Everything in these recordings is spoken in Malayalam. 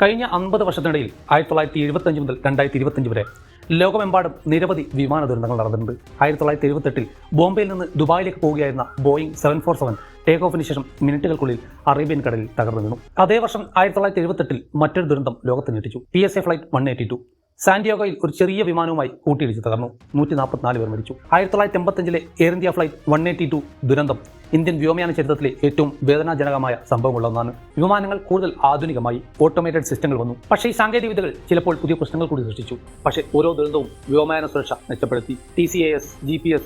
കഴിഞ്ഞ 50 വർഷത്തിനിടയിൽ 1975 മുതൽ 2025 വരെ ലോകമെമ്പാടും നിരവധി വിമാന ദുരന്തങ്ങൾ നടന്നിട്ടുണ്ട്. 1978 ബോംബെയിൽ നിന്ന് ദുബായിലേക്ക് പോവുകയായിരുന്ന ബോയിങ് 747 ടേക്ക് ഓഫിന് ശേഷം മിനിറ്റുകൾക്കുള്ളിൽ അറേബ്യൻ കടലിൽ തകർന്നു വീണു. അതേ വർഷം 1978 മറ്റൊരു ദുരന്തം ലോകത്തെ ഞെട്ടിച്ചു. PSA ഫ്ലൈറ്റ് 182 സാന്റിയാഗോയിൽ ഒരു ചെറിയ വിമാനവുമായി കൂട്ടിയിടിച്ച് തകർന്നു. 144 പേർ മരിച്ചു. 1985 എയർ ഇന്ത്യ ഫ്ലൈറ്റ് 182 ദുരന്തം ഇന്ത്യൻ വ്യോമയാന ചരിത്രത്തിലെ ഏറ്റവും വേദനാജനകമായ സംഭവമുള്ളതാണ്. വിമാനങ്ങൾ കൂടുതൽ ആധുനികമായി, ഓട്ടോമേറ്റഡ് സിസ്റ്റങ്ങൾ വന്നു. പക്ഷേ ഈ സാങ്കേതികവിദ്യകൾ ചിലപ്പോൾ പുതിയ പ്രശ്നങ്ങൾ കൂടി സൃഷ്ടിച്ചു. പക്ഷേ ഓരോ ദുരന്തവും വ്യോമയാന സുരക്ഷ മെച്ചപ്പെടുത്തി. TCAS, GPS,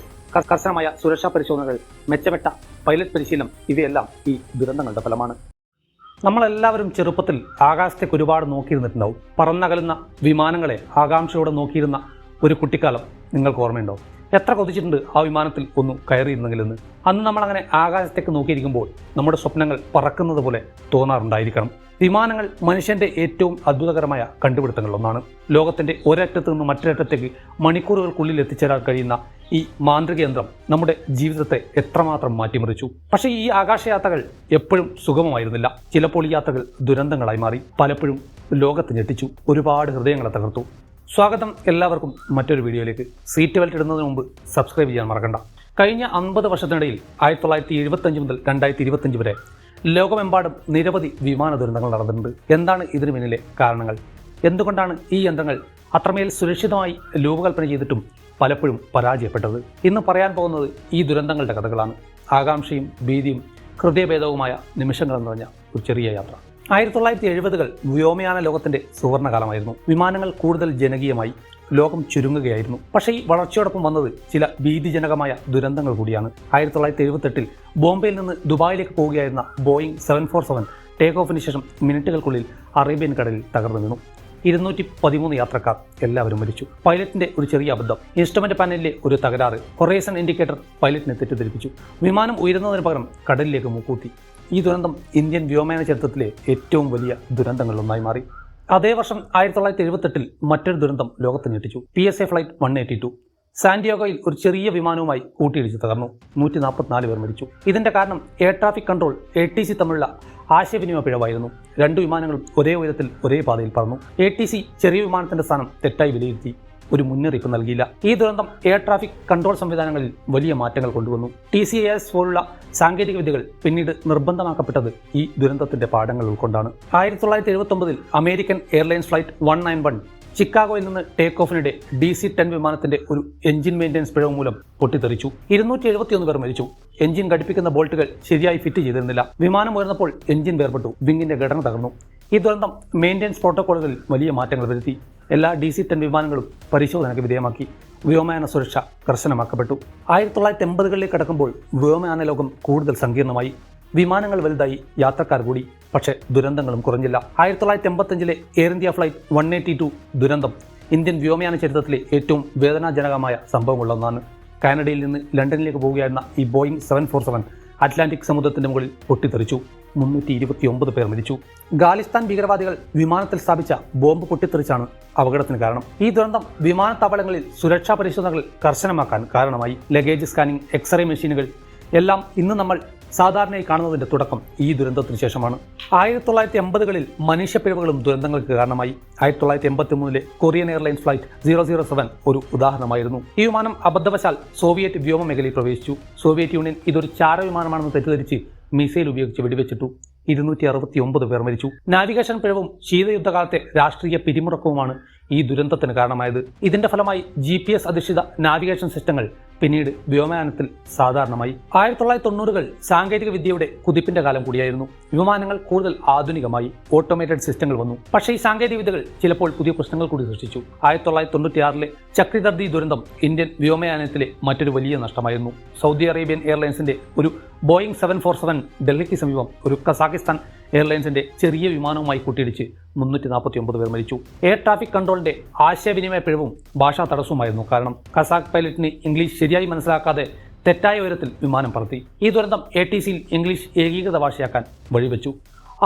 കർശനമായ സുരക്ഷാ പരിശോധനകൾ, മെച്ചപ്പെട്ട പൈലറ്റ് പരിശീലനം ഇവയെല്ലാം ഈ ദുരന്തങ്ങളുടെ ഫലമാണ്. നമ്മളെല്ലാവരും ചെറുപ്പത്തിൽ ആകാശത്തേക്ക് ഒരുപാട് നോക്കിയിരുന്നിട്ടുണ്ടാവും. പറന്നകലുന്ന വിമാനങ്ങളെ ആകാംക്ഷയോടെ നോക്കിയിരുന്ന ഒരു കുട്ടിക്കാലം നിങ്ങൾക്ക് ഓർമ്മയുണ്ടോ? എത്ര കൊതിച്ചിട്ടുണ്ട് ആ വിമാനത്തിൽ ഒന്ന് കയറിയിരുന്നെങ്കിലെന്ന്. അന്ന് നമ്മളങ്ങനെ ആകാശത്തേക്ക് നോക്കിയിരിക്കുമ്പോൾ നമ്മുടെ സ്വപ്നങ്ങൾ പറക്കുന്നത് പോലെ തോന്നാറുണ്ടായിരിക്കണം. വിമാനങ്ങൾ മനുഷ്യൻ്റെ ഏറ്റവും അത്ഭുതകരമായ കണ്ടുപിടുത്തങ്ങളിലൊന്നാണ്. ലോകത്തിൻ്റെ ഒരറ്റത്ത് നിന്ന് മറ്റൊരറ്റത്തേക്ക് മണിക്കൂറുകൾക്കുള്ളിൽ എത്തിച്ചേരാൻ കഴിയുന്ന ഈ മാന്ത്രിക യന്ത്രം നമ്മുടെ ജീവിതത്തെ എത്രമാത്രം മാറ്റിമറിച്ചു. പക്ഷേ ഈ ആകാശയാത്രകൾ എപ്പോഴും സുഗമമായിരുന്നില്ല. ചിലപ്പോൾ ഈ യാത്രകൾ ദുരന്തങ്ങളായി മാറി. പലപ്പോഴും ലോകത്ത് ഞെട്ടിച്ചു. ഒരുപാട് ഹൃദയങ്ങളെ തകർത്തു. സ്വാഗതം എല്ലാവർക്കും മറ്റൊരു വീഡിയോയിലേക്ക്. സീറ്റ് ബെൽറ്റ് ഇടുന്നതിന് മുമ്പ് സബ്സ്ക്രൈബ് ചെയ്യാൻ മറക്കണ്ട. കഴിഞ്ഞ 50 വർഷത്തിനിടയിൽ 1975 മുതൽ 2025 വരെ ലോകമെമ്പാടും നിരവധി വിമാന ദുരന്തങ്ങൾ നടന്നിട്ടുണ്ട്. എന്താണ് ഇതിന് പിന്നിലെ കാരണങ്ങൾ? എന്തുകൊണ്ടാണ് ഈ യന്ത്രങ്ങൾ അത്രമേൽ സുരക്ഷിതമായി രൂപകൽപ്പന ചെയ്തിട്ടും പലപ്പോഴും പരാജയപ്പെട്ടത്? ഇന്ന് പറയാൻ പോകുന്നത് ഈ ദുരന്തങ്ങളുടെ കഥകളാണ്. ആകാംക്ഷയും ഭീതിയും ഹൃദയഭേദവുമായ നിമിഷങ്ങൾ നിറഞ്ഞ ഒരു ചെറിയ യാത്ര. 1970-കൾ വ്യോമയാന ലോകത്തിൻ്റെ സുവർണ്ണകാലമായിരുന്നു. വിമാനങ്ങൾ കൂടുതൽ ജനകീയമായി, ലോകം ചുരുങ്ങുകയായിരുന്നു. പക്ഷേ ഈ വളർച്ചയോടൊപ്പം വന്നത് ചില ഭീതിജനകമായ ദുരന്തങ്ങൾ കൂടിയാണ്. 1978 ബോംബെയിൽ നിന്ന് ദുബായിലേക്ക് പോവുകയായിരുന്ന ബോയിങ് 747 ടേക്ക് ഓഫിന് ശേഷം മിനിറ്റുകൾക്കുള്ളിൽ അറേബ്യൻ കടലിൽ തകർന്നു വീണു. 213 യാത്രക്കാർ എല്ലാവരും മരിച്ചു. പൈലറ്റിന്റെ ഒരു ചെറിയ അബദ്ധം, ഇൻസ്ട്രുമെന്റ് പാനലിലെ ഒരു തകരാറ്, ഹൊറൈസൺ ഇൻഡിക്കേറ്റർ പൈലറ്റിനെ തെറ്റിദ്ധരിപ്പിച്ചു. വിമാനം ഉയരുന്നതിന് പകരം കടലിലേക്ക് മൂക്കൂത്തി. ഈ ദുരന്തം ഇന്ത്യൻ വ്യോമയാന ചരിത്രത്തിലെ ഏറ്റവും വലിയ ദുരന്തങ്ങളിലൊന്നായി മാറി. അതേ വർഷം 1978 മറ്റൊരു ദുരന്തം ലോകത്തെ ഞെട്ടിച്ചു. PSA ഫ്ലൈറ്റ് 182 സാന്റിയാഗോയിൽ ഒരു ചെറിയ വിമാനവുമായി കൂട്ടിയിടിച്ച് തകർന്നു. 144 പേർ മരിച്ചു. ഇതിന്റെ കാരണം എയർ ട്രാഫിക് കൺട്രോൾ ATC തമ്മിലുള്ള ആശയവിനിമയ പിഴവായിരുന്നു. രണ്ടു വിമാനങ്ങളും ഒരേ ഉയരത്തിൽ ഒരേ പാതയിൽ പറന്നു. ATC ചെറിയ വിമാനത്തിന്റെ സ്ഥാനം തെറ്റായി വിലയിരുത്തി ഒരു മുന്നറിയിപ്പ് നൽകിയില്ല. ഈ ദുരന്തം എയർ ട്രാഫിക് കൺട്രോൾ സംവിധാനങ്ങളിൽ വലിയ മാറ്റങ്ങൾ കൊണ്ടുവന്നു. TCAS പോലുള്ള സാങ്കേതിക വിദ്യകൾ പിന്നീട് നിർബന്ധമാക്കപ്പെട്ടത് ഈ ദുരന്തത്തിന്റെ പാഠങ്ങൾ ഉൾക്കൊണ്ടാണ്. 1979 അമേരിക്കൻ എയർലൈൻസ് ഫ്ലൈറ്റ് 191 ചിക്കാഗോയിൽ നിന്ന് ടേക്ക് ഓഫിനിടെ DC-10 വിമാനത്തിന്റെ ഒരു എഞ്ചിൻ മെയിൻ്റനൻസ് പിഴവ് മൂലം പൊട്ടിത്തെറിച്ചു. 271 പേർ മരിച്ചു. എഞ്ചിൻ ഘടിപ്പിക്കുന്ന ബോൾട്ടുകൾ ശരിയായി ഫിറ്റ് ചെയ്തിരുന്നില്ല. വിമാനം ഉയർന്നപ്പോൾ എഞ്ചിൻ വേർപെട്ടു. വിങ്ങിന്റെ ഘടന തകർന്നു. ഈ ദുരന്തം മെയിൻ്റനൻസ് പ്രോട്ടോക്കോളുകളിൽ വലിയ മാറ്റങ്ങൾ വരുത്തി. എല്ലാ DC-10 വിമാനങ്ങളും പരിശോധനയ്ക്ക് വിധേയമാക്കി. വ്യോമയാന സുരക്ഷ കർശനമാക്കപ്പെട്ടു. 1980-കളിലേക്ക് കടക്കുമ്പോൾ വ്യോമയാന ലോകം കൂടുതൽ സങ്കീർണമായി. വിമാനങ്ങൾ വലുതായി, യാത്രക്കാർ കൂടി. പക്ഷേ ദുരന്തങ്ങളും കുറഞ്ഞില്ല. 1985 എയർ ഇന്ത്യ ഫ്ലൈറ്റ് 182 ദുരന്തം ഇന്ത്യൻ വ്യോമയാന ചരിത്രത്തിലെ ഏറ്റവും വേദനാജനകമായ സംഭവമുള്ളൊന്നാണ്. കാനഡയിൽ നിന്ന് ലണ്ടനിലേക്ക് പോവുകയായിരുന്ന ഈ ബോയിങ് 747 അറ്റ്ലാന്റിക് സമുദ്രത്തിന്റെ മുകളിൽ പൊട്ടിത്തെറിച്ചു. 329 പേർ മരിച്ചു. ഖാലിസ്ഥാൻ ഭീകരവാദികൾ വിമാനത്തിൽ സ്ഥാപിച്ച ബോംബ് പൊട്ടിത്തെറിച്ചാണ് അപകടത്തിന് കാരണം. ഈ ദുരന്തം വിമാനത്താവളങ്ങളിൽ സുരക്ഷാ പരിശോധനകൾ കർശനമാക്കാൻ കാരണമായി. ലഗേജ് സ്കാനിംഗ്, എക്സ്റേ മെഷീനുകൾ എല്ലാം ഇന്ന് നമ്മൾ സാധാരണയായി കാണുന്നതിന്റെ തുടക്കം ഈ ദുരന്തത്തിന് ശേഷമാണ്. 1980-കളിൽ മനുഷ്യപ്പിഴവുകളും ദുരന്തങ്ങൾക്ക് കാരണമായി. 1983 കൊറിയൻ എയർലൈൻസ് ഫ്ലൈറ്റ് 007 ഒരു ഉദാഹരണമായിരുന്നു. ഈ വിമാനം അബദ്ധവശാൽ സോവിയറ്റ് വ്യോമ മേഖലയിൽ പ്രവേശിച്ചു. സോവിയറ്റ് യൂണിയൻ ഇതൊരു ചാരവിമാനമാണെന്ന് തെറ്റിദ്ധരിച്ച് മിസൈൽ ഉപയോഗിച്ച് വെടിവെച്ചിട്ടു. 269 പേർ മരിച്ചു. നാവിഗേഷൻ പിഴവും ശീതയുദ്ധകാലത്തെ രാഷ്ട്രീയ പിരിമുറക്കവുമാണ് ഈ ദുരന്തത്തിന് കാരണമായത്. ഇതിന്റെ ഫലമായി GPS അധിഷ്ഠിത നാവിഗേഷൻ സിസ്റ്റങ്ങൾ പിന്നീട് വ്യോമയാനത്തിൽ സാധാരണമായി. 1990-കൾ സാങ്കേതിക വിദ്യയുടെ കുതിപ്പിന്റെ കാലം കൂടിയായിരുന്നു. വിമാനങ്ങൾ കൂടുതൽ ആധുനികമായി, ഓട്ടോമേറ്റഡ് സിസ്റ്റങ്ങൾ വന്നു. പക്ഷേ ഈ സാങ്കേതിക വിദ്യകൾ ചിലപ്പോൾ പുതിയ പ്രശ്നങ്ങൾ കൂടി സൃഷ്ടിച്ചു. 1996 ചക്രധർത്തി ദുരന്തം ഇന്ത്യൻ വ്യോമയാനത്തിലെ മറ്റൊരു വലിയ നഷ്ടമായിരുന്നു. സൗദി അറേബ്യൻ എയർലൈൻസിന്റെ ഒരു ബോയിങ് 747 ഡൽഹിക്ക് സമീപം ഒരു കസാഖിസ്ഥാൻ എയർലൈൻസിന്റെ ചെറിയ വിമാനവുമായി കൂട്ടിയിടിച്ച് 349 പേർ മരിച്ചു. എയർ ട്രാഫിക് കൺട്രോളിന്റെ ആശയവിനിമയ പിഴവും ഭാഷാ തടസ്സവുമായിരുന്നു കാരണം. കസാഖ് പൈലറ്റിന് ഇംഗ്ലീഷ് ശരിയായി മനസ്സിലാക്കാതെ തെറ്റായ ഉയരത്തിൽ വിമാനം പറത്തി. ഈ ദുരന്തം ATCയിൽ ഇംഗ്ലീഷ് ഏകീകൃത ഭാഷയാക്കാൻ വഴിവെച്ചു.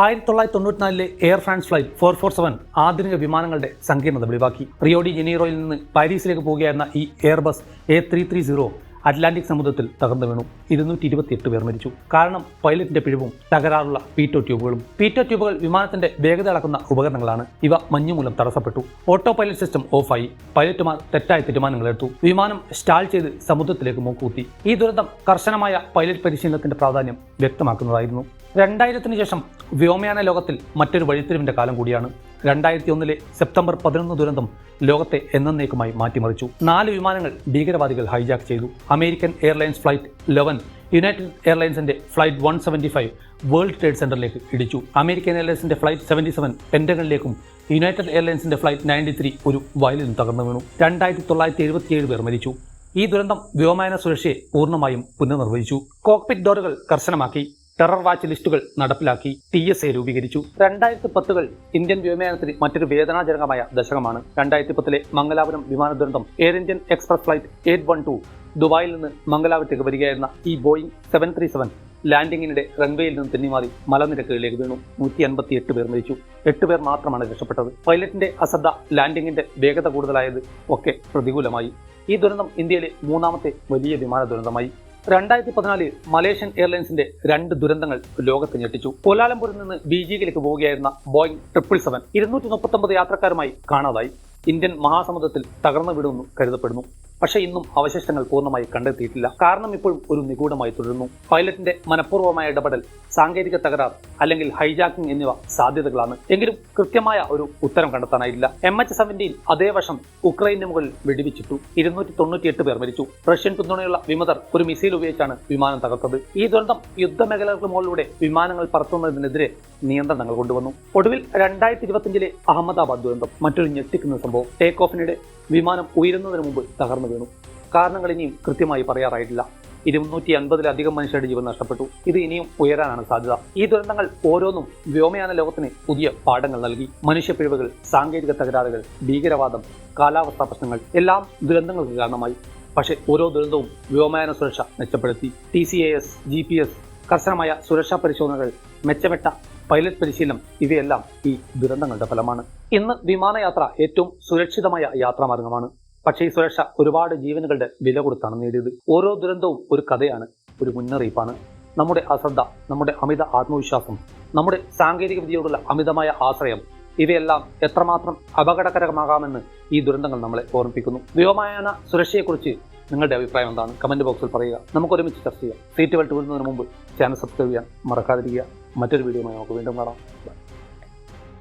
1994 എയർ ഫ്രാൻസ് ഫ്ലൈറ്റ് 447 ആധുനിക വിമാനങ്ങളുടെ സങ്കീർണത വെളിവാക്കി. റിയോ ഡി ജനീറോയിൽ നിന്ന് പാരീസിലേക്ക് പോവുകയായിരുന്ന ഈ എയർബസ് A330 അറ്റ്ലാന്റിക് സമുദ്രത്തിൽ തകർന്നു വീണു. 228 പേർ മരിച്ചു. കാരണം പൈലറ്റിന്റെ പിഴവും തകരാറുള്ള പീറ്റോ ട്യൂബുകളും. പീറ്റോ ട്യൂബുകൾ വിമാനത്തിന്റെ വേഗത അളക്കുന്ന ഉപകരണങ്ങളാണ്. ഇവ മഞ്ഞുമൂലം തടസ്സപ്പെട്ടു. ഓട്ടോ പൈലറ്റ് സിസ്റ്റം ഓഫായി. പൈലറ്റുമാർ തെറ്റായ തീരുമാനങ്ങളെടുത്തു. വിമാനം സ്റ്റാൾ ചെയ്ത് സമുദ്രത്തിലേക്ക് മൂക്കുകുത്തി. ഈ ദുരന്തം കർശനമായ പൈലറ്റ് പരിശീലനത്തിന്റെ പ്രാധാന്യം വ്യക്തമാക്കുന്നതായിരുന്നു. 2000-ന് ശേഷം വ്യോമയാന ലോകത്തിൽ മറ്റൊരു വഴിത്തിരിവിന്റെ കാലം കൂടിയാണ്. 2001 സെപ്റ്റംബർ 11 ദുരന്തം ലോകത്തെ എന്നേക്കുമായി മാറ്റിമറിച്ചു. 4 വിമാനങ്ങൾ ഭീകരവാദികൾ ഹൈജാക്ക് ചെയ്തു. അമേരിക്കൻ എയർലൈൻസ് ഫ്ലൈറ്റ് 11, യുണൈറ്റഡ് എയർലൈൻസിന്റെ ഫ്ലൈറ്റ് 175 വേൾഡ് ട്രേഡ് സെന്ററിലേക്ക് ഇടിച്ചു. അമേരിക്കൻ എയർലൈൻസിന്റെ ഫ്ലൈറ്റ് 77 പെന്റഗണിലേക്കും യുണൈറ്റഡ് എയർലൈൻസിന്റെ ഫ്ലൈറ്റ് 93 ഒരു വയലിലും തകർന്നു വീണു. 2977 പേർ മരിച്ചു. ഈ ദുരന്തം വ്യോമയാന സുരക്ഷയെ പൂർണ്ണമായും പുനർനിർവചിച്ചു. കോക്പിറ്റ് ഡോറുകൾ കർശനമാക്കി. ടെറർ വാച്ച് ലിസ്റ്റുകൾ നടപ്പിലാക്കി. TSA രൂപീകരിച്ചു. 2010 ഇന്ത്യൻ വ്യോമയാനത്തിന് മറ്റൊരു വേദനാജനകമായ ദശകമാണ്. 2010 മംഗലാപുരം വിമാന ദുരന്തം. എയർ ഇന്ത്യൻ എക്സ്പ്രസ് ഫ്ലൈറ്റ് 812 ദുബായിൽ നിന്ന് മംഗലാപുരത്തേക്ക് വരികയായിരുന്ന ഈ ബോയിങ് 737 ലാൻഡിങ്ങിനിടെ റൺവേയിൽ നിന്ന് തെന്നിമാറി മലനിരക്കുകളിലേക്ക് വീണു. 158 പേർ മരിച്ചു. 8 പേർ മാത്രമാണ് രക്ഷപ്പെട്ടത്. പൈലറ്റിന്റെ അശ്രദ്ധ, ലാൻഡിങ്ങിന്റെ വേഗത കൂടുതലായത് ഒക്കെ പ്രതികൂലമായി. ഈ ദുരന്തം ഇന്ത്യയിലെ 3ാമത്തെ വലിയ വിമാന ദുരന്തമായി. 2014 മലേഷ്യൻ എയർലൈൻസിന്റെ 2 ദുരന്തങ്ങൾ ലോകത്തെ ഞെട്ടിച്ചു. കോലാലംപൂരിൽ നിന്ന് ബീജിംഗിലേക്ക് പോവുകയായിരുന്ന ബോയിങ് 777 239 യാത്രക്കാരുമായി കാണാതായി. ഇന്ത്യൻ മഹാസമുദ്രത്തിൽ തകർന്നു വീടുമെന്ന് കരുതപ്പെടുന്നു. പക്ഷേ ഇന്നും അവശിഷ്ടങ്ങൾ പൂർണ്ണമായി കണ്ടെത്തിയിട്ടില്ല. കാരണം ഇപ്പോഴും ഒരു നിഗൂഢമായി തുടരുന്നു. പൈലറ്റിന്റെ മനഃപൂർവ്വമായ ഇടപെടൽ, സാങ്കേതിക തകരാർ അല്ലെങ്കിൽ ഹൈജാക്കിംഗ് എന്നിവ സാധ്യതകളാണ്. എങ്കിലും കൃത്യമായ ഒരു ഉത്തരം കണ്ടെത്താനായില്ല. MH17 അതേ വർഷം ഉക്രൈന് മുകളിൽ വെടിവെച്ചിട്ടു. 298 പേർ മരിച്ചു. റഷ്യൻ പിന്തുണയുള്ള വിമതർ ഒരു മിസൈൽ ഉപയോഗിച്ചാണ് വിമാനം തകർത്തത്. ഈ ദുരന്തം യുദ്ധമേഖലകൾക്ക് മുകളിലൂടെ വിമാനങ്ങൾ പറത്തുന്നതിനെതിരെ നിയന്ത്രണങ്ങൾ കൊണ്ടുവന്നു. ഒടുവിൽ 2025 അഹമ്മദാബാദ് ദുരന്തം മറ്റൊരു ഞെട്ടിക്കുന്ന സംഭവം. ടേക്ക് ഓഫിനിടെ വിമാനം ഉയരുന്നതിന് മുമ്പ് തകർന്നു വീണു. കാരണങ്ങൾ ഇനിയും കൃത്യമായി പറയാറായിട്ടില്ല. 250-ലധികം മനുഷ്യരുടെ ജീവൻ നഷ്ടപ്പെട്ടു. ഇത് ഇനിയും ഉയരാനാണ് സാധ്യത. ഈ ദുരന്തങ്ങൾ ഓരോന്നും വ്യോമയാന ലോകത്തിന് പുതിയ പാഠങ്ങൾ നൽകി. മനുഷ്യപ്പിഴവുകൾ, സാങ്കേതിക തകരാറുകൾ, ഭീകരവാദം, കാലാവസ്ഥാ പ്രശ്നങ്ങൾ എല്ലാം ദുരന്തങ്ങൾക്ക് കാരണമായി. പക്ഷേ ഓരോ ദുരന്തവും വ്യോമയാന സുരക്ഷ മെച്ചപ്പെടുത്തി. TCAS, GPS, കർശനമായ സുരക്ഷാ പരിശോധനകൾ, മെച്ചപ്പെട്ട പൈലറ്റ് പരിശീലനം ഇവയെല്ലാം ഈ ദുരന്തങ്ങളുടെ ഫലമാണ്. ഇന്ന് വിമാനയാത്ര ഏറ്റവും സുരക്ഷിതമായ യാത്രാമാർഗമാണ്. പക്ഷേ ഈ സുരക്ഷ ഒരുപാട് ജീവനുകളുടെ വില കൊടുത്താണ് നേടിയത്. ഓരോ ദുരന്തവും ഒരു കഥയാണ്, ഒരു മുന്നറിയിപ്പാണ്. നമ്മുടെ അശ്രദ്ധ, നമ്മുടെ അമിത ആത്മവിശ്വാസം, നമ്മുടെ സാങ്കേതിക വിദ്യയോടുള്ള അമിതമായ ആശ്രയം ഇവയെല്ലാം എത്രമാത്രം അപകടകരമാകാമെന്ന് ഈ ദുരന്തങ്ങൾ നമ്മളെ ഓർമ്മിപ്പിക്കുന്നു. വ്യോമയാന സുരക്ഷയെക്കുറിച്ച് നിങ്ങളുടെ അഭിപ്രായം എന്താണ്? കമന്റ് ബോക്സിൽ പറയുക. നമുക്ക് ഒരുമിച്ച് ചർച്ച ചെയ്യാം. സീറ്റ് ബെൽറ്റ് വീഴുന്നതിന് മുമ്പ് ചാനൽ സബ്സ്ക്രൈബ് ചെയ്യാൻ മറക്കാതിരിക്കുക. മറ്റൊരു വീഡിയോയുമായി നമുക്ക് വീണ്ടും കാണാം.